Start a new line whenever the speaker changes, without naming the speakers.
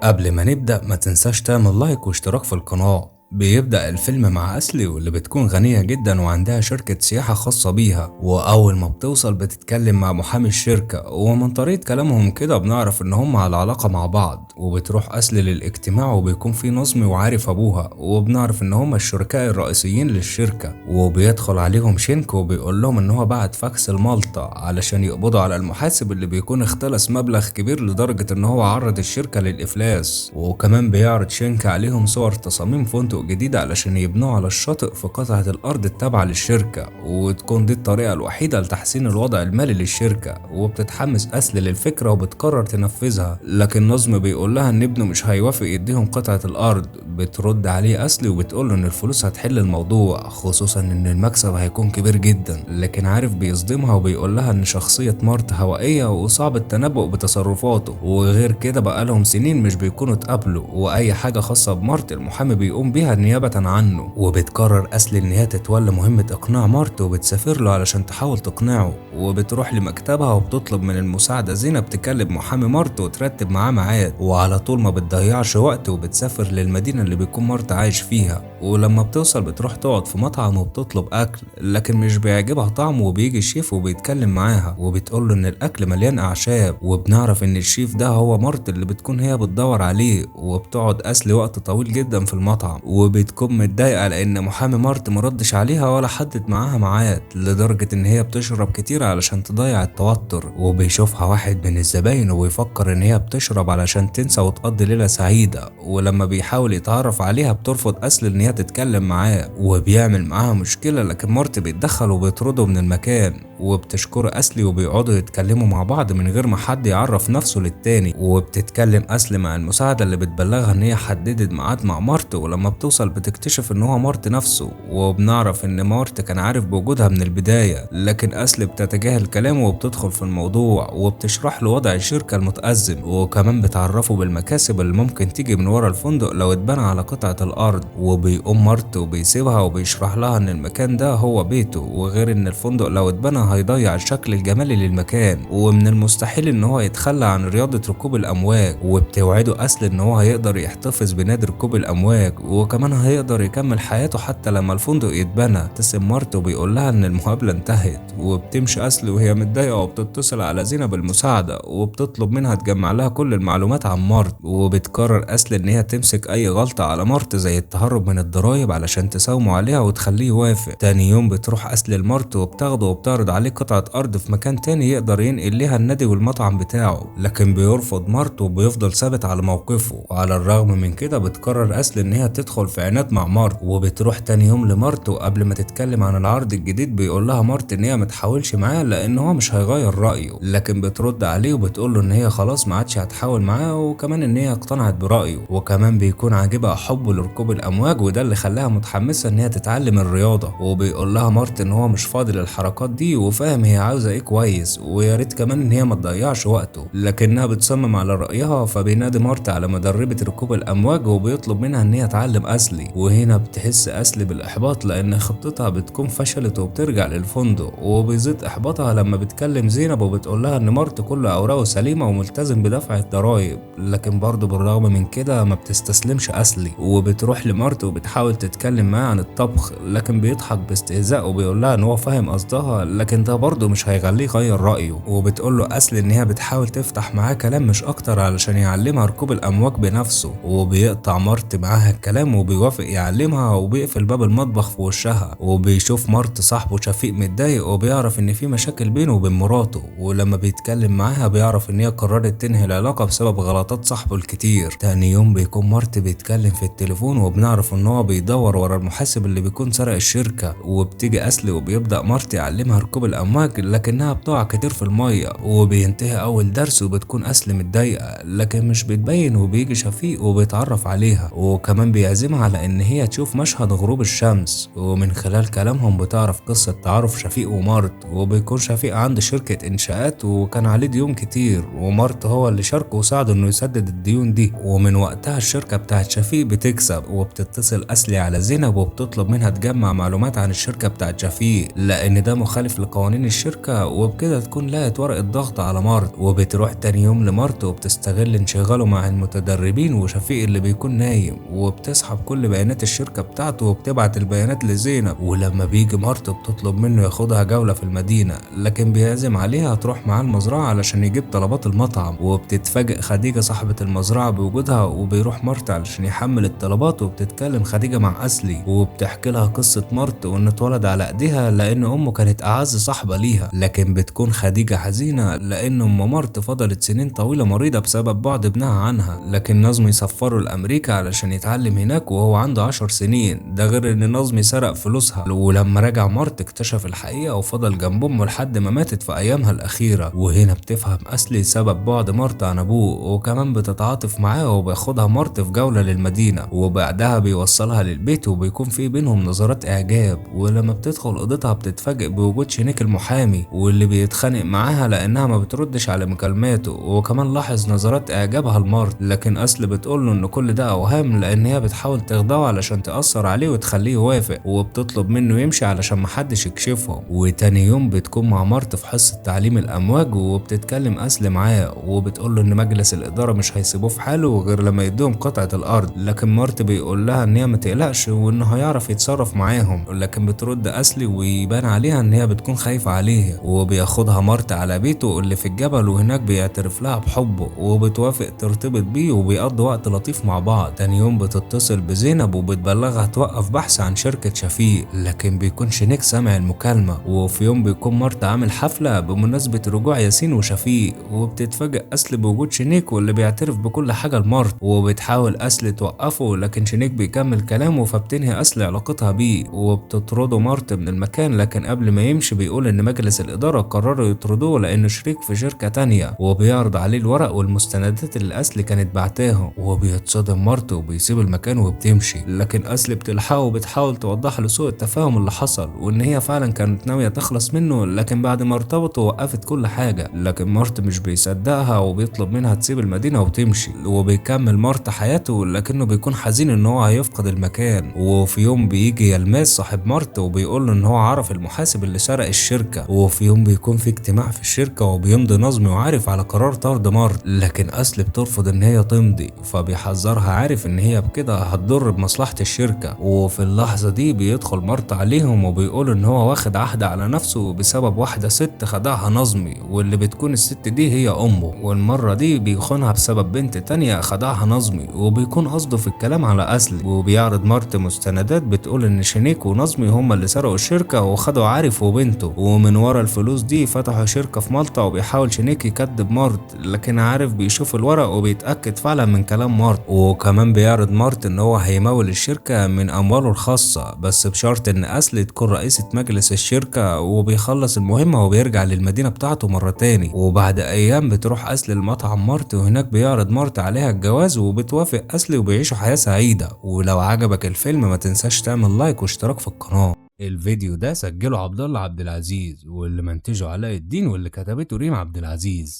قبل ما نبدأ ما تنساش تعمل لايك واشتراك في القناة. بيبدأ الفيلم مع أسلي واللي بتكون غنية جدا وعندها شركة سياحة خاصة بيها، وأول ما بتوصل بتتكلم مع محامي الشركة، ومن طريقة كلامهم كده بنعرف إن هم على علاقة مع بعض. وبتروح أسلي للاجتماع وبيكون في نظمي وعارف أبوها، وبنعرف إن هم الشركاء الرئيسيين للشركة. وبيدخل عليهم شينكو وبيقول لهم إن هو بعت فاكس لمالطا علشان يقبضوا على المحاسب اللي بيكون اختلس مبلغ كبير لدرجة إن هو عرض الشركة للإفلاس. وكمان بيعرض شينك عليهم صور تصاميم فندق جديد علشان يبنوه على الشاطئ في قطعة الأرض التابعة للشركة، وتكون دي الطريقة الوحيدة لتحسين الوضع المالي للشركة. وبتتحمس أسل للفكرة وبتقرر تنفذها، لكن نظم بيقول لها إن ابنه مش هيوافق يديهم قطعة الأرض. بترد عليه أسل وبتقول له إن الفلوس هتحل الموضوع، خصوصا إن المكسب هيكون كبير جدا. لكن عارف بيصدمها وبيقول لها إن شخصية مارت هوائية وصعب التنبؤ بتصرفاته، وغير كده بقالهم سنين مش بيكونوا اتقابلوا، وأي حاجة خاصة بمارت المحامي بيقوم بيها نيابة عنه. وبتقرر أسل إن هي تتولى مهمة إقناع مارت وبتسافر له علشان تحاول تقنعه. وبتروح لمكتبها وبتطلب من المساعدة زينب تكلم محامي مارت وترتب معاه ميعاد، وعلى طول ما بتضيعش وقت وبتسافر للمدينة اللي بيكون مارت عايش فيها. ولما بتوصل بتروح تقعد في مطعم وبتطلب أكل، لكن مش بيعجبها طعمه. وبيجي الشيف وبيتكلم معاها وبتقول له إن الأكل مليان أعشاب، وبنعرف إن الشيف ده هو مارت اللي بتكون هي بتدور عليه. وبتقعد أسل وقت طويل جدا في المطعم، وبتكون متضايقة لأن محامي مارت مردش عليها ولا حدد معاها ميعاد، لدرجة إن هي بتشرب كتير علشان تضيع التوتر. وبيشوفها واحد من الزباين وبيفكر إن هي بتشرب علشان تنسى وتقضي ليلة سعيدة. ولما بيحاول يتعرف عليها بترفض أسل إن هي تتكلم معاه، وبيعمل معاها مشكلة، لكن مارت بيتدخل وبيطرده من المكان. وبتشكر أسلي وبيقعدوا يتكلموا مع بعض من غير ما حد يعرف نفسه للتاني. وبتتكلم أسل مع المساعدة اللي بتبلغها إن هي حددت ميعاد مع مارت، ولما بتوصل بتكتشف إن هو مارت نفسه. وبنعرف إن مارت كان عارف بوجودها من البداية، لكن أسل بتتجاهل كلامه وبتدخل في الموضوع وبتشرح له وضع الشركة المتأزم، وكمان بتعرفه بالمكاسب اللي ممكن تيجي من ورا الفندق لو اتبنى على قطعة الأرض. وبيقوم مارت وبيسيبها وبيشرح لها إن المكان ده هو بيته، وغير إن الفندق لو اتبنى هيضيع الشكل الجمالي للمكان، ومن المستحيل إن هو يتخلى عن رياضة ركوب الأمواج. وبتوعده أسل إن هو هيقدر يحتفظ بنادي ركوب الأمواج، وكمان هيقدر يكمل حياته حتى لما الفندق يتبنى. تسم مارت وبيقول لها إن المقابلة انتهت، وبتمشي أسل وهي متضايقة وبتتصل على زينب المساعدة وبتطلب منها تجمع لها كل المعلومات عن مارت. وبتقرر أسل إن هي تمسك أي غلطة على مارت زي التهرب من الضرايب علشان تساومه عليها وتخليه يوافق. تاني يوم بتروح أسل لمارت وبتاخده وبتعرض عليه قطعة أرض في مكان تاني يقدر ينقل ليها النادي والمطعم بتاعه، لكن بيرفض مارت وبيفضل ثابت على موقفه. وعلى الرغم من كده بتقرر أسل إن هي تدخل في عناد مع مارت. وبتروح تاني يوم لمارت، وقبل ما تتكلم عن العرض الجديد بيقول لها مارت إن هي متحاولش معاه لأن هو مش هيغير رأيه، لكن بترد عليه وبتقول له إن هي خلاص ما عادش هتحاول معاه، وكمان إن هي اقتنعت برأيه. وكمان بيكون عاجبها حبه لركوب الأمواج، وده اللي خلاها متحمسة إن هي تتعلم الرياضة. وبيقول لها مارت إن هو مش فاضي للحركات دي وفاهم هي عاوزة إيه كويس، ويا ريت كمان إن هي ما تضيعش وقته، لكنها بتصمم على رأيها. فبينادي مارت على مدربة ركوب الأمواج وبيطلب منها إن هي تعلم أسلي. وهنا بتحس أسلي بالإحباط لأن خطتها بتكون فشلت وبترجع للفندق. وبيزيد إحباطها لما بتكلم زينب وبتقول لها إن مارت كل أوراقه سليمة وملتزم بدفع الضرايب، لكن برضه بالرغم من كده ما بتستسلمش أسلي. وبتروح لمارت وبتحاول تتكلم معاه عن الطبخ، لكن بيضحك باستهزاء وبيقول لها إن هو فاهم قصدها، لكن ده برضه مش هيخليه يغير رأيه. وبتقول له أسلي إن هي بتحاول تفتح معاه كلام مش أكتر علشان يعلمها ركوب الأمواج بنفسه. وبيقطع مارت معاها الكلام وبيوافق يعلمها، وبيقفل باب المطبخ في وشها. وبيشوف مارت صاحبه شفيق متضايق وبيعرف إن في مشاكل بينه وبين مراته، ولما بيتكلم معاها بيعرف إن هي قررت تنهي العلاقة بسبب غلطات صاحبه الكتير. تاني يوم بيكون مارت بيتكلم في التليفون وبنعرف إن هو بيدور ورا المحاسب اللي بيكون سرق الشركة. وبتيجي أسلي وبيبدأ مارت يعلمها ركوب الأمواج، لكنها بتقع كتير في المية. وبينتهي أول درس وبتكون أسلي متضايقة، لكن مش بتبين. وبيجي شفيق وبيتعرف عليها، وكمان بيعزمها على إن هي تشوف مشهد غروب الشمس. ومن خلال كلامهم بتعرف قصة تعارف شفيق ومارت. وبيكون شفيق عنده شركة إنشاءات وكان عليه ديون كتير، ومارت هو اللي شاركه وساعده إنه يسدد الديون دي. ومن وقتها الشركة بتاعت شفيق بتكسب. وبتتصل أسلي على زينب وبتطلب منها تجمع معلومات عن الشركة بتاعت شفيق، لأن ده مخالف قوانين الشركة، وبكده تكون لقت ورقة ضغط على مارت. وبتروح تاني يوم لمارت وبتستغل انشغاله مع المتدربين وشفيق اللي بيكون نايم، وبتسحب كل بيانات الشركة بتاعته وبتبعت البيانات لزينب. ولما بيجي مارت بتطلب منه ياخدها جولة في المدينة، لكن بيعزم عليها تروح معاه المزرعة علشان يجيب طلبات المطعم. وبتتفاجئ خديجة صاحبة المزرعة بوجودها، وبيروح مارت علشان يحمل الطلبات. وبتتكلم خديجة مع أسلي وبتحكي لها قصة مارت وإنه اتولد على إيديها لأن أمه كانت أعز صاحبة ليها. لكن بتكون خديجة حزينة لأن أم مارت فضلت سنين طويلة مريضة بسبب بعد ابنها عنها، لكن نظمي سفره لأمريكا علشان يتعلم هناك وهو عنده 10 سنين. ده غير إن نظمي سرق فلوسها. ولما رجع مارت اكتشف الحقيقة وفضل جنب أمه لحد ما ماتت في أيامها الأخيرة. وهنا بتفهم أسلي سبب بعد مارت عن أبوه، وكمان بتتعاطف معاه وبياخدها مارت في جولة للمدينة، وبعدها بيوصلها للبيت وبيكون في بينهم نظرات إعجاب. ولما بتدخل أوضتها بتتفاجئ بوجود شريك المحامي واللي بيتخانق معاها لأنها ما بتردش على مكالماته، وكمان لاحظ نظرات إعجابها لمارت. لكن أسل بتقوله إن كل ده أوهام لأن هي بتحاول تخدعه علشان تأثر عليه وتخليه يوافق، وبتطلب منه يمشي علشان محدش يكشفهم. وتاني يوم بتكون مع مارت في حصة تعليم الأمواج، وبتتكلم أسل معاه وبتقوله إن مجلس الإدارة مش هيسيبوه في حاله غير لما يدوهم قطعة الأرض. لكن مارت بيقول لها إن هي ما تقلقش وإنه هيعرف يتصرف معاهم. لكن بترد أسلي ويبان عليها إن هي بتكون خايفة عليه، وبياخدها مارت على بيته اللي في الجبل، وهناك بيعترف لها بحبه وبتوافق ترتبط بيه وبيقضوا وقت لطيف مع بعض. تاني يوم بتتصل بزينب وبتبلغها توقف بحث عن شركة شفيق، لكن بيكون شنيك سامع المكالمة. وفي يوم بيكون مارت عامل حفلة بمناسبة رجوع ياسين وشفيق، وبتتفاجئ أسل بوجود شنيك واللي بيعترف بكل حاجة لمارت. وبتحاول أسل توقفه لكن شنيك بيكمل كلامه، فبتنهي أسل علاقتها بيه وبتطرده مارت من المكان. لكن قبل ما يمشي بيقول إن مجلس الإدارة قرروا يطردوه لأنه شريك في شركة تانية، وبيعرض عليه الورق والمستندات اللي أسل كانت بعتاهم. وبيتصدم مارت وبيسيب المكان وبتمشي، لكن أسل بتلحقه وبتحاول توضح له سوء التفاهم اللي حصل وإن هي فعلا كانت ناوية تخلص منه، لكن بعد ما ارتبطوا وقفت كل حاجة. لكن مارت مش بيصدقها وبيطلب منها تسيب المدينة وتمشي. وبيكمل مارت حياته لكنه بيكون حزين إن هو هيفقد المكان. وفي يوم بيجي يلماس صاحب مارت وبيقول له إن هو عرف المحاسب اللي سرق الشركة. وفي يوم بيكون في اجتماع في الشركة وبيمضي نظمي وعارف على قرار طرد مارت، لكن أسل بترفض إن هي تمضي، فبيحذرها عارف إن هي بكده هتضر بمصلحة الشركة. وفي اللحظة دي بيدخل مارت عليهم وبيقول إن هو واخد عهد على نفسه بسبب واحدة ست خدعها نظمي، واللي بتكون الست دي هي أمه، والمرة دي بيخونها بسبب بنت تانية خدعها نظمي. وبيكون قصده في الكلام على أسل. وبيعرض مارت مستندات بتقول إن شنيك ونظمي هما اللي سرقوا الشركة وخدوا عارف وبنته، ومن ورا الفلوس دي فتحوا شركة في مالطا. وبيحاول شنيك يكذب مارت، لكن عارف بيشوف الورق وبيتأكد فعلا من كلام مارت. وكمان بيعرض مارت إن هو هيمول الشركة من أمواله الخاصة، بس بشرط إن أسل تكون رئيسة مجلس الشركة. وبيخلص المهمة وبيرجع للمدينة بتاعته مرة تاني. وبعد أيام بتروح أسل المطعم مارت، وهناك بيعرض مارت عليها الجواز وبتوافق أسل وبيعيشوا حياة سعيدة. ولو عجبك الفيلم ما تنساش تعمل لايك واشتراك في القناة. الفيديو ده سجله عبد الله عبد العزيز، واللي منتجه علاء الدين، واللي كتبته ريم عبد العزيز.